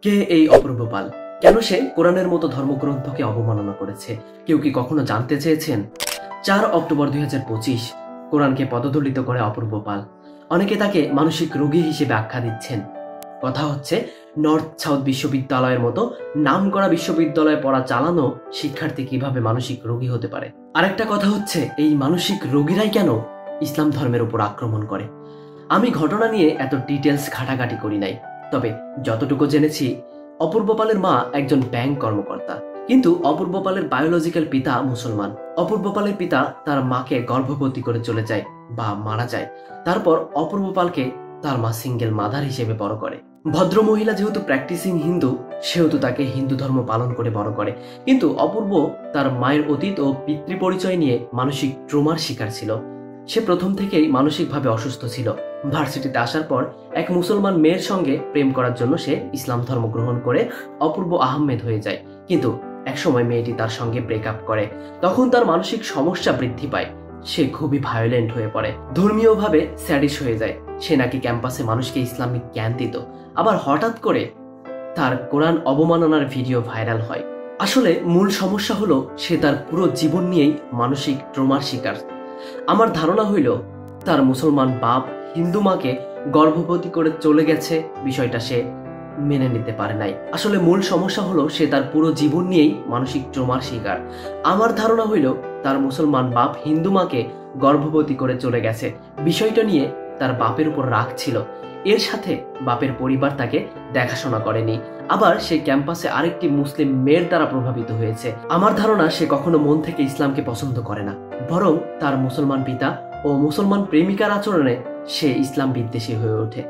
কে এই অপূর্ব পাল? কেন সে কোরআনের মতো ধর্মগ্রন্থকে অবমাননা করেছে? কেউ কি কখনো জানতে চেয়েছেন? 4 অক্টোবর 2025 কোরআনকে পদদলিত করে অপূর্ব পাল। অনেকে তাকে মানসিক রোগী হিসেবে আখ্যা দিচ্ছেন। কথা হচ্ছে, নর্থ সাউথ বিশ্ববিদ্যালয়ের মতো নামকরা বিশ্ববিদ্যালয়ে পড়া চালানো শিক্ষার্থী কিভাবে মানসিক রোগী হতে পারে। আরেকটা কথা হচ্ছে, এই মানসিক রোগীরাই কেন ইসলাম ধর্মের উপর আক্রমণ করে। আমি ঘটনা নিয়ে এত ডিটেলস ঘাটাঘাটি করি নাই, তবে যতটুকু জেনেছি, অপূর্ব পালের মা একজন ব্যাংক কর্মকর্তা, কিন্তু অপূর্ব পালের বায়োলজিক্যাল পিতা মুসলমান। অপূর্ব পালের পিতা তার মাকে গর্ভবতী করে চলে যায় বা মারা যায়। তারপর অপূর্ব পালকে তার মা সিঙ্গেল মাদার হিসেবে বড় করে। ভদ্র মহিলা যেহেতু প্র্যাকটিসিং হিন্দু, সেহেতু তাকে হিন্দু ধর্ম পালন করে বড় করে। কিন্তু অপূর্ব তার মায়ের অতীত ও পিতৃ পরিচয় নিয়ে মানসিক ট্রমার শিকার ছিল। সে প্রথম থেকেই মানসিকভাবে অসুস্থ ছিল। ভার্সিটিতে আসার পর এক মুসলমান মেয়ের সঙ্গে প্রেম করার জন্য সে ইসলাম ধর্ম গ্রহণ করে অপূর্ব আহমেদ হয়ে যায়। কিন্তু একসময় মেয়েটি তার সঙ্গে ব্রেকআপ করে। তখন তার মানসিক সমস্যা বৃদ্ধি পায়। সে খুবই ভায়োলেন্ট হয়ে পড়ে, ধর্মীয়ভাবে স্যাডিশ হয়ে যায়। সে নাকি ক্যাম্পাসে মানুষকে ইসলামিক জ্ঞান দিত। আবার হঠাৎ করে তার কোরআন অবমাননার ভিডিও ভাইরাল হয়। আসলে মূল সমস্যা হলো, সে তার পুরো জীবন নিয়েই মানসিক ট্রমার শিকার। আমার ধারণা হইল, তার মুসলমান বাপ হিন্দু মাকে গর্ভবতী করে চলে গেছে, বিষয়টা সে মেনে নিতে পারে নাই। আসলে মূল সমস্যা হলো, সে তার পুরো জীবন নিয়েই মানসিক ট্রমার শিকার। আমার ধারণা হইল, তার মুসলমান বাপ হিন্দু মাকে গর্ভবতী করে চলে গেছে, বিষয়টা নিয়ে তার বাপের উপর রাগ ছিল। এর সাথে বাপের পরিবার তাকে দেখাশোনা করেনি। আবার সে ক্যাম্পাসে আরেকটি মুসলিম মেয়ের দ্বারা প্রভাবিত হয়েছে। আমার ধারণা, সে কখনো মন থেকে ইসলামকে পছন্দ করে না, বরং তার মুসলমান পিতা ও মুসলমান প্রেমিকার আচরণে সে ইসলাম বিদ্বেষী হয়ে ওঠে।